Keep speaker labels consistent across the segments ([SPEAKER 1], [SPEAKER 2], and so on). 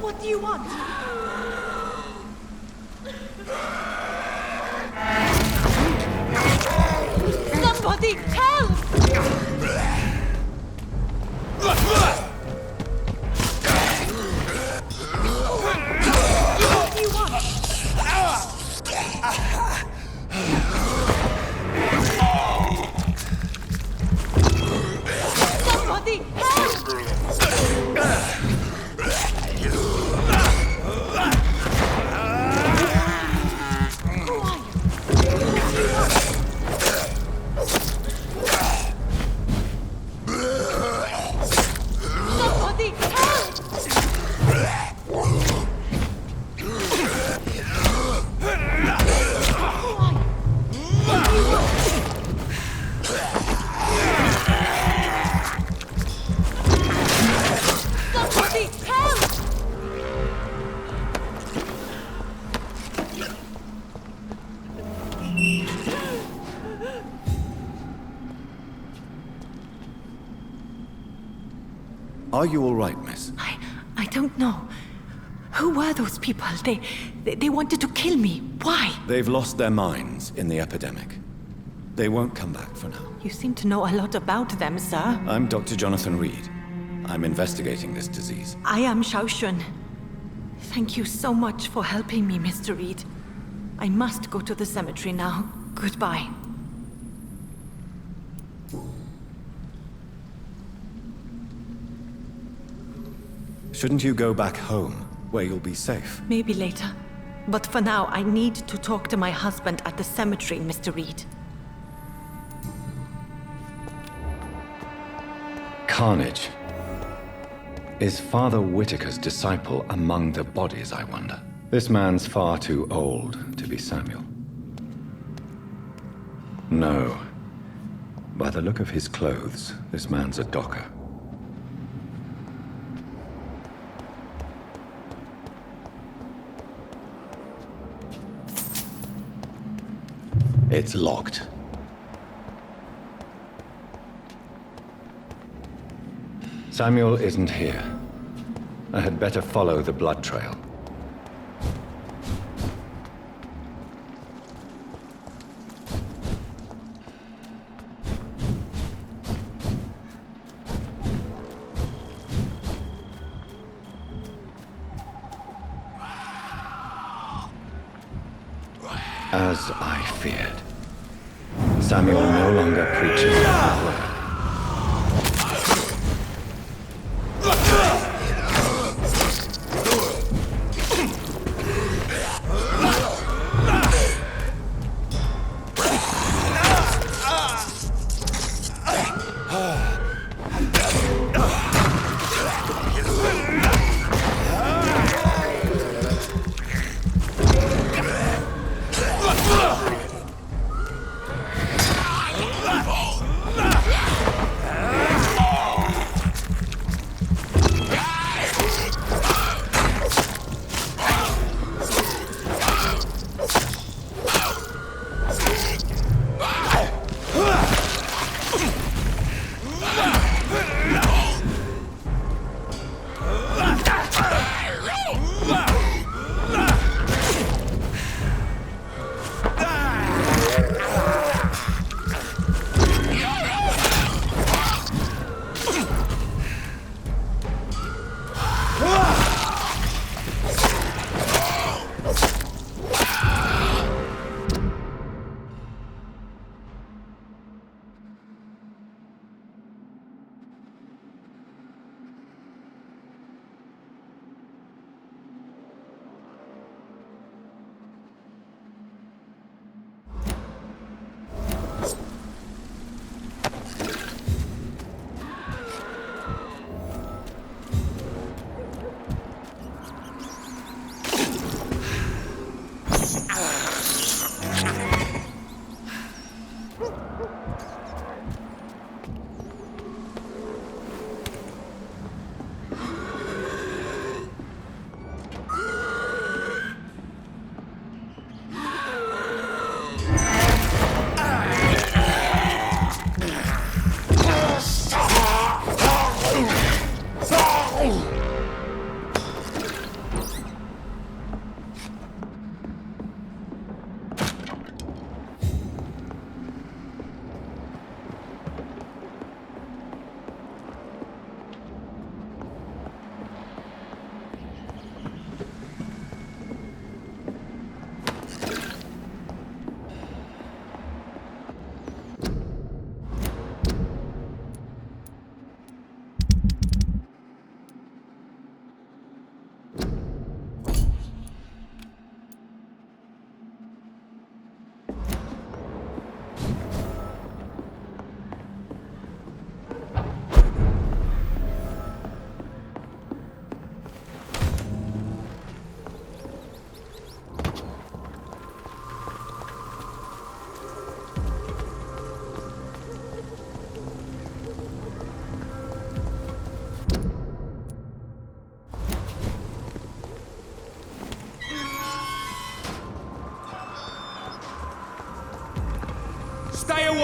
[SPEAKER 1] What do you want? Somebody help! What do you want? Somebody help!
[SPEAKER 2] Are you all right, miss?
[SPEAKER 1] I don't know. Who were those people? They wanted to kill me. Why?
[SPEAKER 2] They've lost their minds in the epidemic. They won't come back for now.
[SPEAKER 1] You seem to know a lot about them, sir.
[SPEAKER 2] I'm Dr. Jonathan Reed. I'm investigating this disease.
[SPEAKER 1] I am Xiaoxun. Thank you so much for helping me, Mr. Reed. I must go to the cemetery now. Goodbye.
[SPEAKER 2] Shouldn't you go back home, where you'll be safe?
[SPEAKER 1] Maybe later. But for now, I need to talk to my husband at the cemetery, Mr. Reed.
[SPEAKER 2] Carnage. Is Father Whitaker's disciple among the bodies, I wonder? This man's far too old to be Samuel. No. By the look of his clothes, this man's a docker. It's locked. Samuel isn't here. I had better follow the blood trail. As I feared, Samuel no longer preaches the word.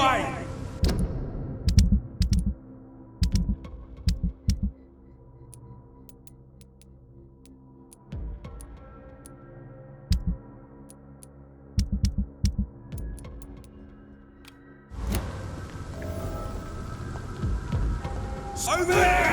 [SPEAKER 3] away! Over there!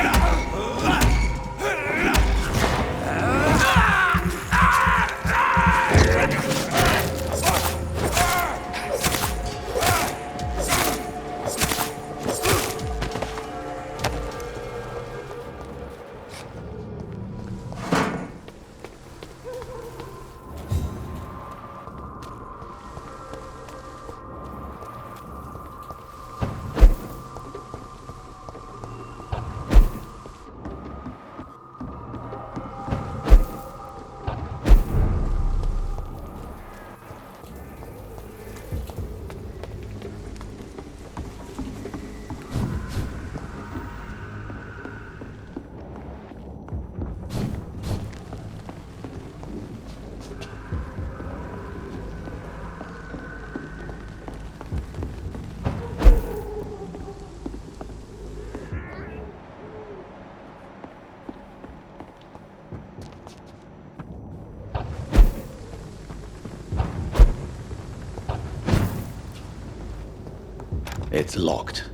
[SPEAKER 2] It's locked.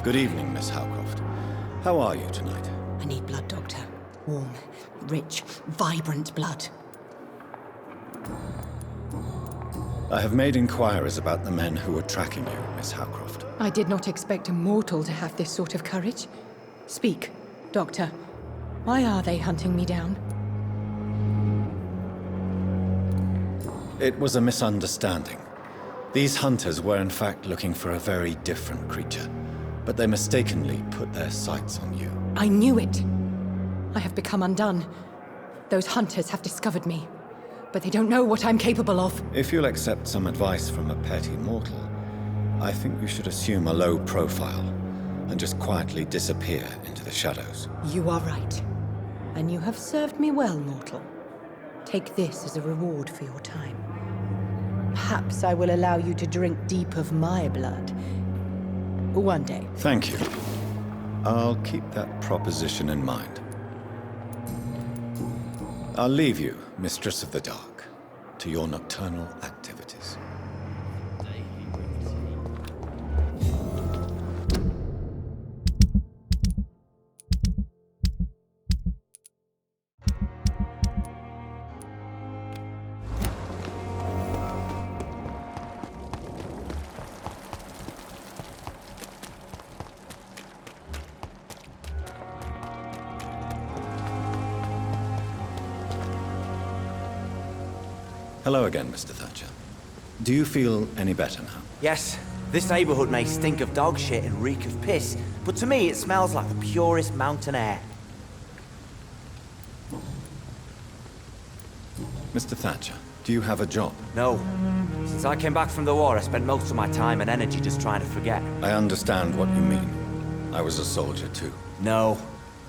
[SPEAKER 2] Good evening, Miss Howcroft. How are you tonight?
[SPEAKER 4] I need blood, Doctor. Warm, rich, vibrant blood.
[SPEAKER 2] I have made inquiries about the men who were tracking you, Miss Howcroft.
[SPEAKER 4] I did not expect a mortal to have this sort of courage. Speak, Doctor. Why are they hunting me down?
[SPEAKER 2] It was a misunderstanding. These hunters were in fact looking for a very different creature, but they mistakenly put their sights on you.
[SPEAKER 4] I knew it! I have become undone. Those hunters have discovered me, but they don't know what I'm capable of.
[SPEAKER 2] If you'll accept some advice from a petty mortal, I think you should assume a low profile and just quietly disappear into the shadows.
[SPEAKER 4] You are right. And you have served me well, mortal. Take this as a reward for your time. Perhaps I will allow you to drink deep of my blood. One day.
[SPEAKER 2] Thank you. I'll keep that proposition in mind. I'll leave you, Mistress of the Dark, to your nocturnal activities. Hello again, Mr. Thatcher. Do you feel any better now?
[SPEAKER 5] Yes, this neighborhood may stink of dog shit and reek of piss, but to me it smells like the purest mountain air.
[SPEAKER 2] Mr. Thatcher, do you have a job?
[SPEAKER 5] No. Since I came back from the war, I spent most of my time and energy just trying to forget.
[SPEAKER 2] I understand what you mean. I was a soldier too.
[SPEAKER 5] No.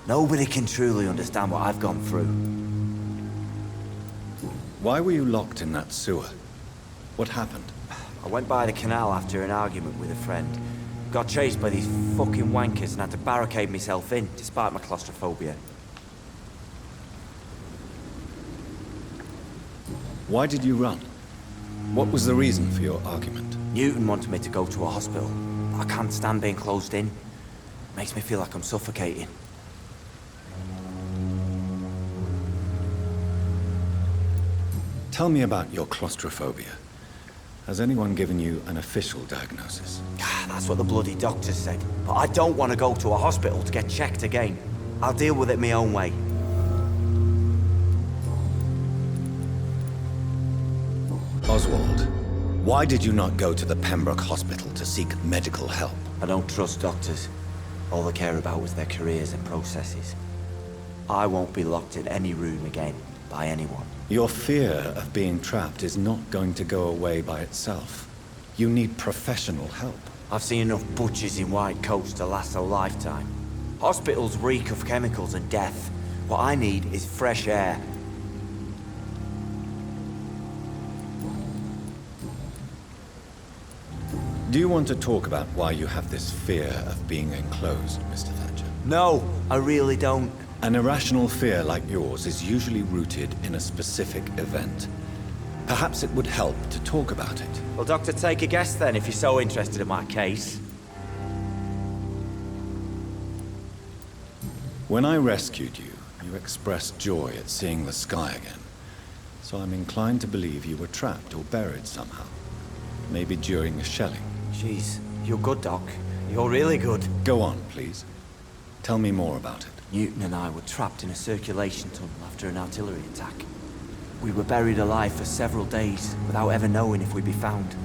[SPEAKER 5] Nobody can truly understand what I've gone through.
[SPEAKER 2] Why were you locked in that sewer? What happened?
[SPEAKER 5] I went by the canal after an argument with a friend. Got chased by these fucking wankers and had to barricade myself in, despite my claustrophobia.
[SPEAKER 2] Why did you run? What was the reason for your argument?
[SPEAKER 5] Newton wanted me to go to a hospital. I can't stand being closed in. Makes me feel like I'm suffocating.
[SPEAKER 2] Tell me about your claustrophobia. Has anyone given you an official diagnosis?
[SPEAKER 5] That's what the bloody doctor said. But I don't want to go to a hospital to get checked again. I'll deal with it my own way.
[SPEAKER 2] Oswald, why did you not go to the Pembroke Hospital to seek medical help?
[SPEAKER 5] I don't trust doctors. All they care about was their careers and processes. I won't be locked in any room again by anyone.
[SPEAKER 2] Your fear of being trapped is not going to go away by itself. You need professional help.
[SPEAKER 5] I've seen enough butchers in white coats to last a lifetime. Hospitals reek of chemicals and death. What I need is fresh air.
[SPEAKER 2] Do you want to talk about why you have this fear of being enclosed, Mr. Thatcher?
[SPEAKER 5] No, I really don't.
[SPEAKER 2] An irrational fear like yours is usually rooted in a specific event. Perhaps it would help to talk about it.
[SPEAKER 5] Well, Doctor, take a guess then, if you're so interested in my case.
[SPEAKER 2] When I rescued you, you expressed joy at seeing the sky again. So I'm inclined to believe you were trapped or buried somehow. Maybe during a shelling.
[SPEAKER 5] Jeez, you're good, Doc. You're really good.
[SPEAKER 2] Go on, please. Tell me more about it.
[SPEAKER 5] Newton and I were trapped in a circulation tunnel after an artillery attack. We were buried alive for several days without ever knowing if we'd be found.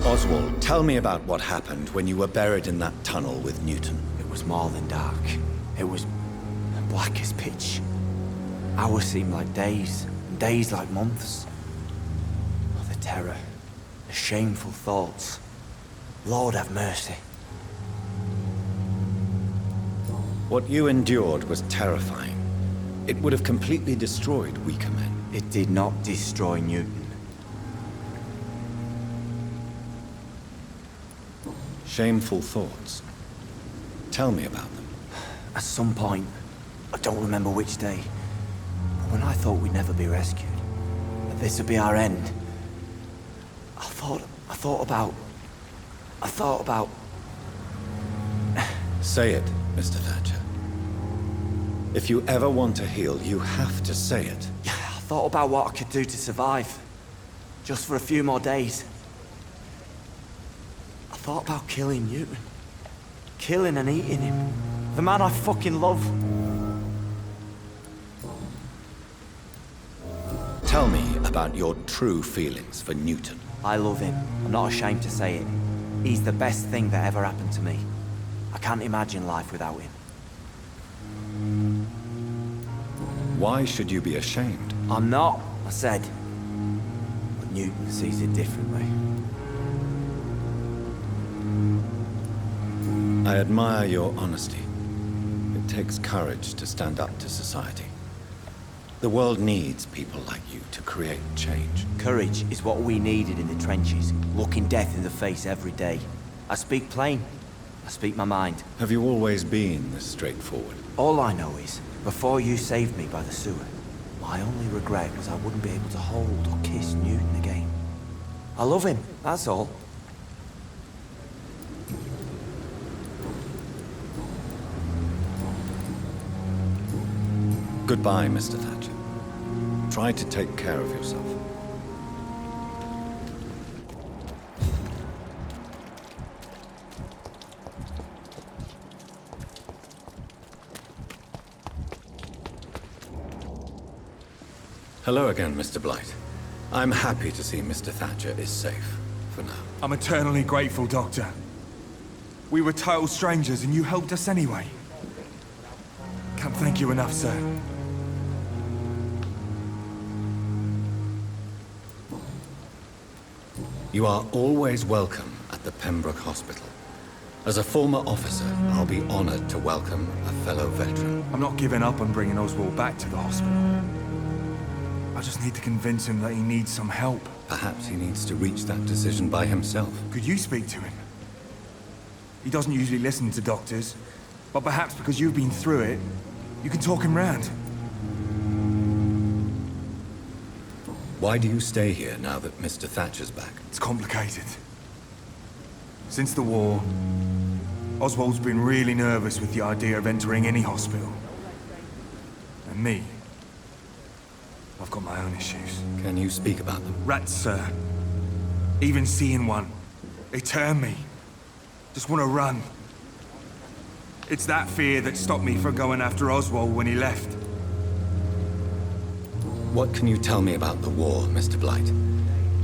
[SPEAKER 2] Oswald, tell me about what happened when you were buried in that tunnel with Newton.
[SPEAKER 5] It was more than dark. It was black as pitch. Hours seemed like days, and days like months. Oh, the terror, the shameful thoughts. Lord have mercy.
[SPEAKER 2] What you endured was terrifying. It would have completely destroyed weaker men.
[SPEAKER 5] It did not destroy Newton.
[SPEAKER 2] Shameful thoughts. Tell me about them.
[SPEAKER 5] At some point, I don't remember which day, but when I thought we'd never be rescued, that this would be our end, I thought about...
[SPEAKER 2] Say it, Mr. Thatcher. If you ever want to heal, you have to say it.
[SPEAKER 5] I thought about what I could do to survive. Just for a few more days. I thought about killing Newton. Killing and eating him. The man I fucking love.
[SPEAKER 2] Tell me about your true feelings for Newton.
[SPEAKER 5] I love him. I'm not ashamed to say it. He's the best thing that ever happened to me. I can't imagine life without him.
[SPEAKER 2] Why should you be ashamed?
[SPEAKER 5] I'm not, I said. But Newton sees it differently.
[SPEAKER 2] I admire your honesty. It takes courage to stand up to society. The world needs people like you to create change.
[SPEAKER 5] Courage is what we needed in the trenches, looking death in the face every day. I speak plain. I speak my mind.
[SPEAKER 2] Have you always been this straightforward?
[SPEAKER 5] All I know is, before you saved me by the sewer, my only regret was I wouldn't be able to hold or kiss Newton again. I love him, that's all.
[SPEAKER 2] Goodbye, Mr. Thatcher. Try to take care of yourself. Hello again, Mr. Blight. I'm happy to see Mr. Thatcher is safe, for now.
[SPEAKER 3] I'm eternally grateful, Doctor. We were total strangers and you helped us anyway. Can't thank you enough, sir.
[SPEAKER 2] You are always welcome at the Pembroke Hospital. As a former officer, I'll be honored to welcome a fellow veteran.
[SPEAKER 3] I'm not giving up on bringing Oswald back to the hospital. I just need to convince him that he needs some help.
[SPEAKER 2] Perhaps he needs to reach that decision by himself.
[SPEAKER 3] Could you speak to him? He doesn't usually listen to doctors, but perhaps because you've been through it, you can talk him round.
[SPEAKER 2] Why do you stay here now that Mr. Thatcher's back?
[SPEAKER 3] It's complicated. Since the war, Oswald's been really nervous with the idea of entering any hospital. And me, I've got my own issues.
[SPEAKER 2] Can you speak about them?
[SPEAKER 3] Rats, sir. Even seeing one, they turn me. Just want to run. It's that fear that stopped me from going after Oswald when he left.
[SPEAKER 2] What can you tell me about the war, Mr. Blight?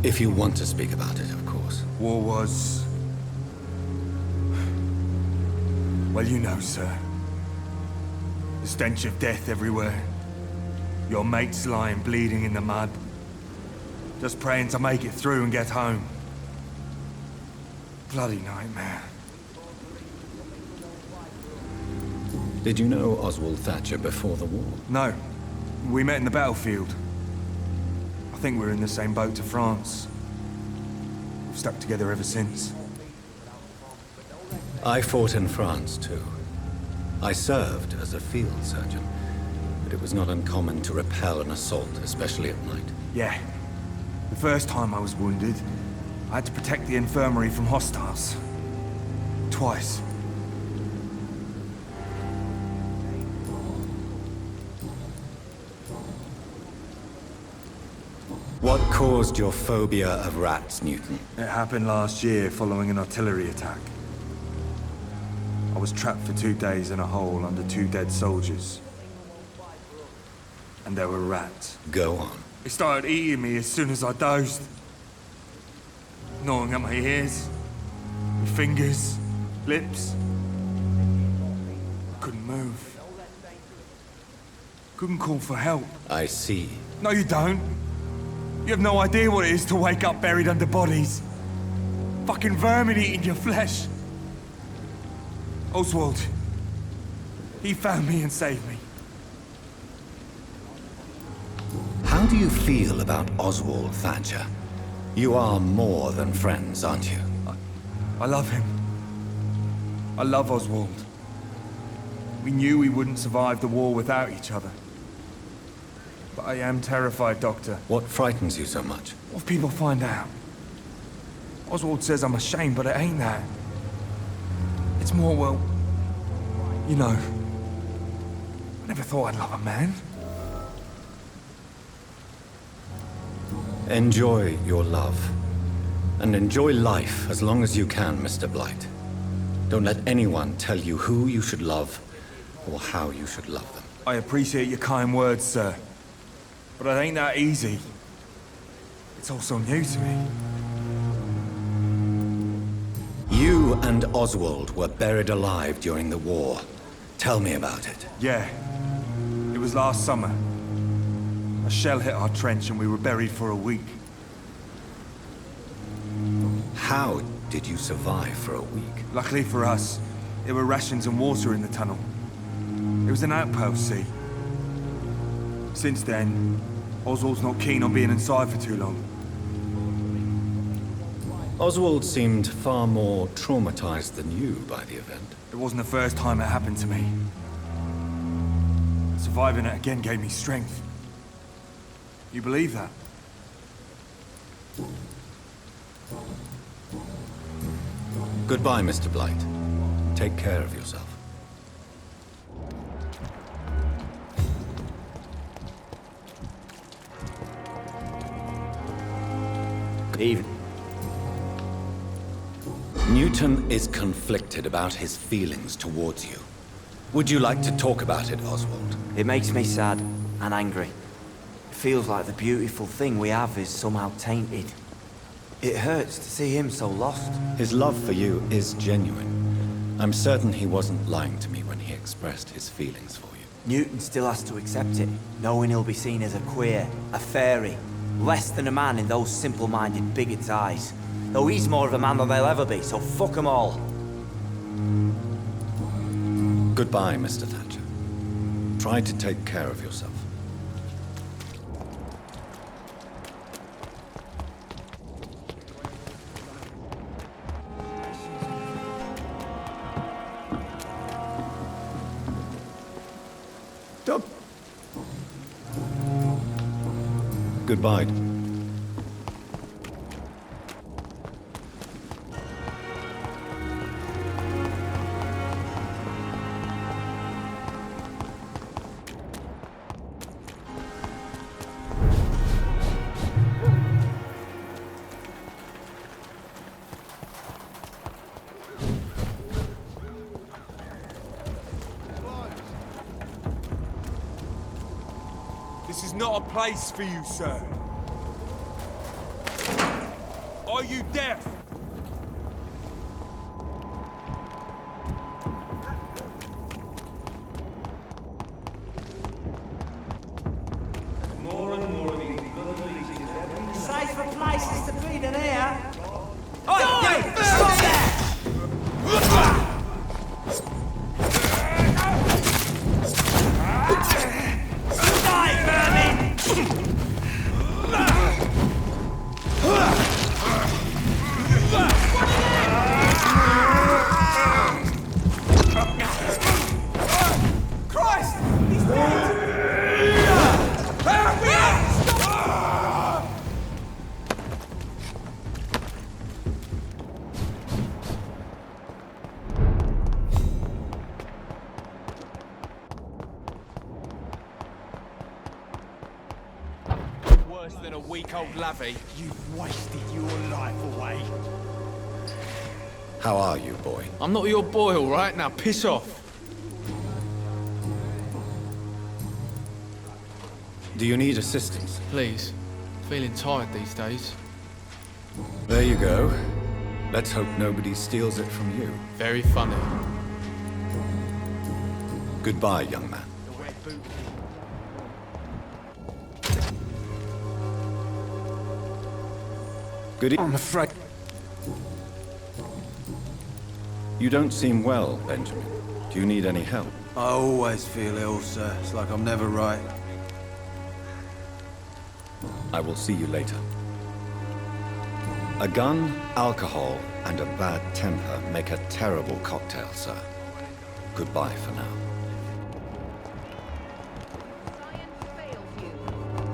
[SPEAKER 2] If you want to speak about it, of course.
[SPEAKER 3] War was... well, you know, sir. The stench of death everywhere. Your mates lying bleeding in the mud. Just praying to make it through and get home. Bloody nightmare.
[SPEAKER 2] Did you know Oswald Thatcher before the war?
[SPEAKER 3] No. We met in the battlefield. I think we're in the same boat to France. We've stuck together ever since.
[SPEAKER 2] I fought in France, too. I served as a field surgeon, but it was not uncommon to repel an assault, especially at night.
[SPEAKER 3] Yeah. The first time I was wounded, I had to protect the infirmary from hostiles. Twice.
[SPEAKER 2] What caused your phobia of rats, Newton?
[SPEAKER 3] It happened last year following an artillery attack. I was trapped for 2 days in a hole under 2 dead soldiers. And there were rats.
[SPEAKER 2] Go on.
[SPEAKER 3] They started eating me as soon as I dozed. Gnawing at my ears, my fingers, lips. I couldn't move. Couldn't call for help.
[SPEAKER 2] I see.
[SPEAKER 3] No, you don't. You have no idea what it is to wake up buried under bodies. Fucking vermin eating your flesh. Oswald. He found me and saved me.
[SPEAKER 2] How do you feel about Oswald Thatcher? You are more than friends, aren't you?
[SPEAKER 3] I love him. I love Oswald. We knew we wouldn't survive the war without each other. But I am terrified, Doctor.
[SPEAKER 2] What frightens you so much?
[SPEAKER 3] What if people find out? Oswald says I'm ashamed, but it ain't that. It's more, well... you know... I never thought I'd love a man.
[SPEAKER 2] Enjoy your love. And enjoy life as long as you can, Mr. Blight. Don't let anyone tell you who you should love or how you should love them.
[SPEAKER 3] I appreciate your kind words, sir. But it ain't that easy. It's all so new to me.
[SPEAKER 2] You and Oswald were buried alive during the war. Tell me about it.
[SPEAKER 3] Yeah. It was last summer. A shell hit our trench and we were buried for a week.
[SPEAKER 2] How did you survive for a week?
[SPEAKER 3] Luckily for us, there were rations and water in the tunnel. It was an outpost, see. Since then, Oswald's not keen on being inside for too long.
[SPEAKER 2] Oswald seemed far more traumatized than you by the event.
[SPEAKER 3] It wasn't the first time it happened to me. Surviving it again gave me strength. You believe that?
[SPEAKER 2] Goodbye, Mr. Blight. Take care of yourself.
[SPEAKER 5] Good evening.
[SPEAKER 2] Newton is conflicted about his feelings towards you. Would you like to talk about it, Oswald?
[SPEAKER 5] It makes me sad and angry. It feels like the beautiful thing we have is somehow tainted. It hurts to see him so lost.
[SPEAKER 2] His love for you is genuine. I'm certain he wasn't lying to me when he expressed his feelings for you.
[SPEAKER 5] Newton still has to accept it, knowing he'll be seen as a queer, a fairy, less than a man in those simple-minded bigots' eyes. Though he's more of a man than they'll ever be, so fuck them all.
[SPEAKER 2] Goodbye, Mr. Thatcher. Try to take care of yourself. Goodbye.
[SPEAKER 3] not a place for you, sir. Are you deaf?
[SPEAKER 6] Safer places to be than here. Oi, you! Stop that! Die, vermin! Christ! He's dead!
[SPEAKER 3] Worse than a week-old lavvy.
[SPEAKER 6] You've wasted your life away.
[SPEAKER 2] How are you, boy?
[SPEAKER 7] I'm not your boy, all right? Now piss off.
[SPEAKER 2] Do you need assistance?
[SPEAKER 7] Please. Feeling tired these days.
[SPEAKER 2] There you go. Let's hope nobody steals it from you.
[SPEAKER 7] Very funny.
[SPEAKER 2] Goodbye, young man. Good evening.
[SPEAKER 3] I'm afraid.
[SPEAKER 2] You don't seem well, Benjamin. Do you need any help?
[SPEAKER 5] I always feel ill, sir. It's like I'm never right.
[SPEAKER 2] I will see you later. A gun, alcohol, and a bad temper make a terrible cocktail, sir. Goodbye for now.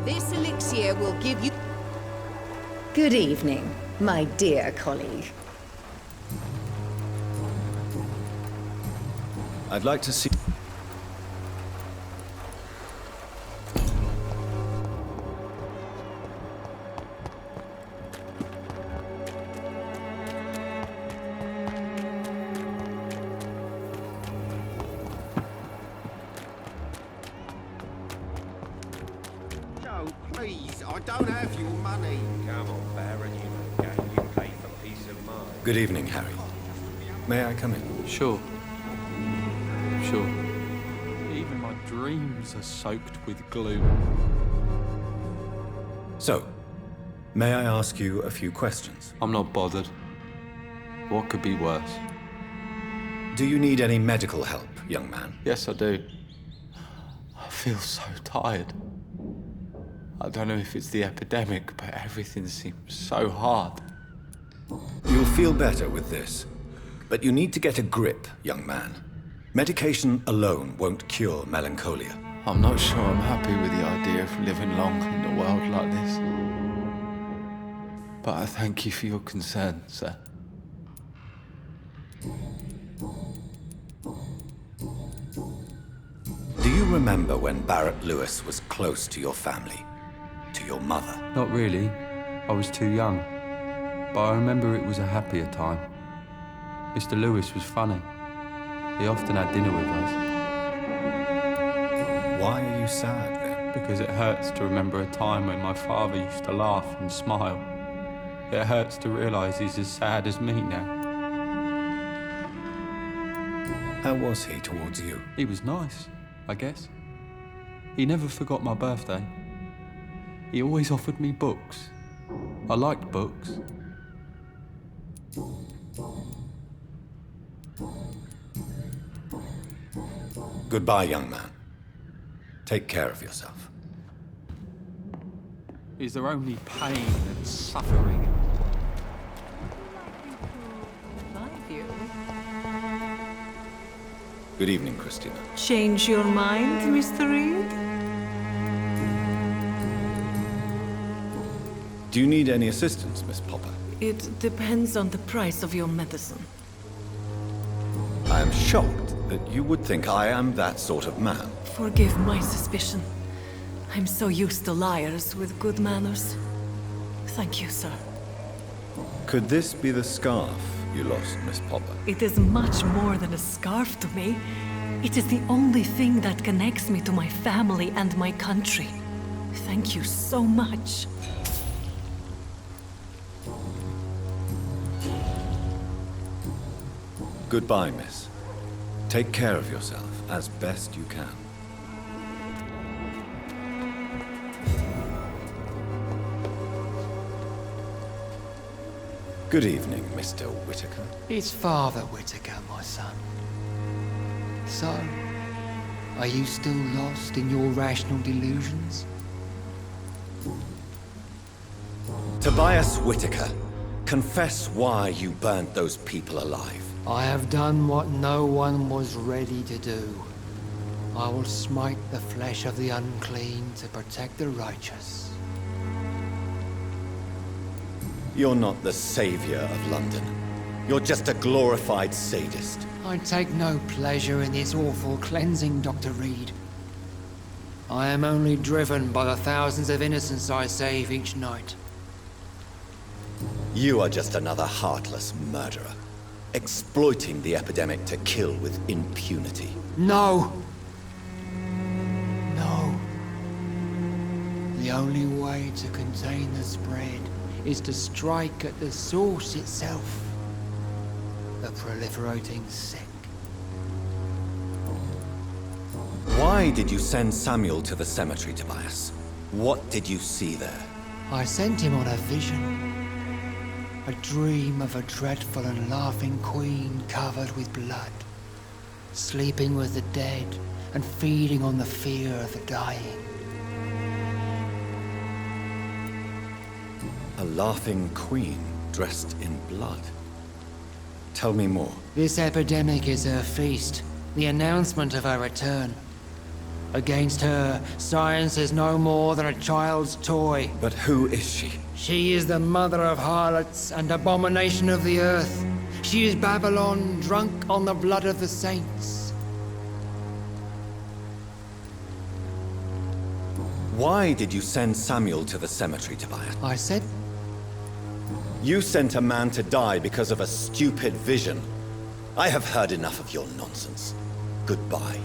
[SPEAKER 8] This elixir will give you...
[SPEAKER 9] Good evening, my dear colleague.
[SPEAKER 2] I'd like to see...
[SPEAKER 10] Joe, please, I don't have your money. Come on, Baron, you know, you pay for peace of mind.
[SPEAKER 2] Good evening, Harry. May I come in?
[SPEAKER 7] Sure. Sure. Even my dreams are soaked with gloom.
[SPEAKER 2] So, may I ask you a few questions?
[SPEAKER 7] I'm not bothered. What could be worse?
[SPEAKER 2] Do you need any medical help, young man?
[SPEAKER 7] Yes, I do. I feel so tired. I don't know if it's the epidemic, but everything seems so hard.
[SPEAKER 2] You'll feel better with this. But you need to get a grip, young man. Medication alone won't cure melancholia.
[SPEAKER 7] I'm not sure I'm happy with the idea of living long in a world like this. But I thank you for your concern, sir.
[SPEAKER 2] Do you remember when Barrett Lewis was close to your family? To your mother?
[SPEAKER 11] Not really. I was too young. But I remember it was a happier time. Mr. Lewis was funny. He often had dinner with us.
[SPEAKER 2] Why are you sad then?
[SPEAKER 11] Because it hurts to remember a time when my father used to laugh and smile. It hurts to realise he's as sad as me now.
[SPEAKER 2] How was he towards you?
[SPEAKER 11] He was nice, I guess. He never forgot my birthday. He always offered me books. I liked books.
[SPEAKER 2] Goodbye, young man. Take care of yourself.
[SPEAKER 11] Is there only pain and suffering?
[SPEAKER 2] Good evening, Christina.
[SPEAKER 1] Change your mind, Mr. Reed?
[SPEAKER 2] Do you need any assistance, Miss Popper?
[SPEAKER 1] It depends on the price of your medicine.
[SPEAKER 2] I am shocked that you would think I am that sort of man.
[SPEAKER 1] Forgive my suspicion. I'm so used to liars with good manners. Thank you, sir.
[SPEAKER 2] Could this be the scarf you lost, Miss Popper?
[SPEAKER 1] It is much more than a scarf to me. It is the only thing that connects me to my family and my country. Thank you so much.
[SPEAKER 2] Goodbye, miss. Take care of yourself as best you can. Good evening, Mr. Whitaker.
[SPEAKER 12] It's Father Whitaker, my son. So, are you still lost in your rational delusions?
[SPEAKER 2] Tobias Whitaker, confess why you burnt those people alive.
[SPEAKER 12] I have done what no one was ready to do. I will smite the flesh of the unclean to protect the righteous.
[SPEAKER 2] You're not the savior of London. You're just a glorified sadist.
[SPEAKER 12] I take no pleasure in this awful cleansing, Dr. Reed. I am only driven by the thousands of innocents I save each night.
[SPEAKER 2] You are just another heartless murderer, exploiting the epidemic to kill with impunity.
[SPEAKER 12] No! No. The only way to contain the spread is to strike at the source itself. The proliferating sick.
[SPEAKER 2] Why did you send Samuel to the cemetery, Tobias? What did you see there?
[SPEAKER 12] I sent him on a vision. A dream of a dreadful and laughing queen covered with blood. Sleeping with the dead and feeding on the fear of the dying.
[SPEAKER 2] A laughing queen dressed in blood. Tell me more.
[SPEAKER 12] This epidemic is her feast, the announcement of her return. Against her, science is no more than a child's toy.
[SPEAKER 2] But who is she?
[SPEAKER 12] She is the mother of harlots and abomination of the earth. She is Babylon, drunk on the blood of the saints.
[SPEAKER 2] Why did you send Samuel to the cemetery, Tobias?
[SPEAKER 12] I said...
[SPEAKER 2] You sent a man to die because of a stupid vision. I have heard enough of your nonsense. Goodbye.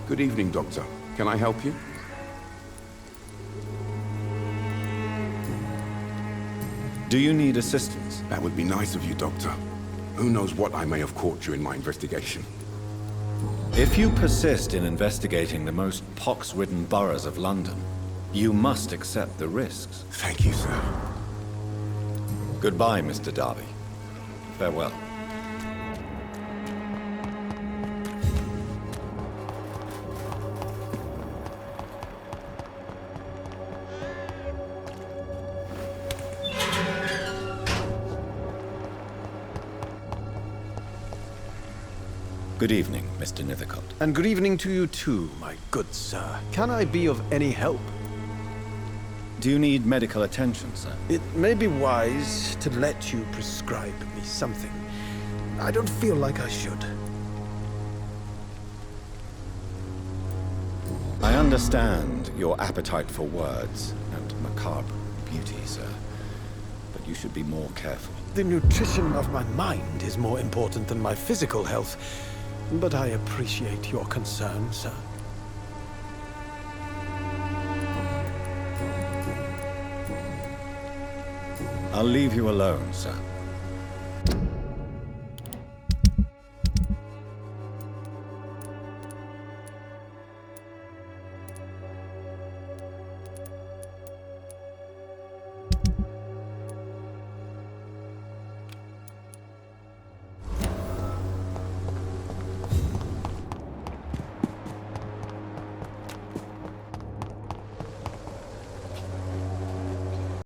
[SPEAKER 13] Good evening, Doctor. Can I help you?
[SPEAKER 2] Do you need assistance?
[SPEAKER 13] That would be nice of you, Doctor. Who knows what I may have caught during my investigation.
[SPEAKER 2] If you persist in investigating the most pox-ridden boroughs of London, you must accept the risks.
[SPEAKER 13] Thank you, sir.
[SPEAKER 2] Goodbye, Mr. Darby. Farewell. Good evening, Mr. Nethercott.
[SPEAKER 14] And good evening to you too, my good sir. Can I be of any help?
[SPEAKER 2] Do you need medical attention, sir?
[SPEAKER 14] It may be wise to let you prescribe me something. I don't feel like I should.
[SPEAKER 2] I understand your appetite for words and macabre beauty, sir. But you should be more careful.
[SPEAKER 14] The nutrition of my mind is more important than my physical health. But I appreciate your concern, sir.
[SPEAKER 2] I'll leave you alone, sir.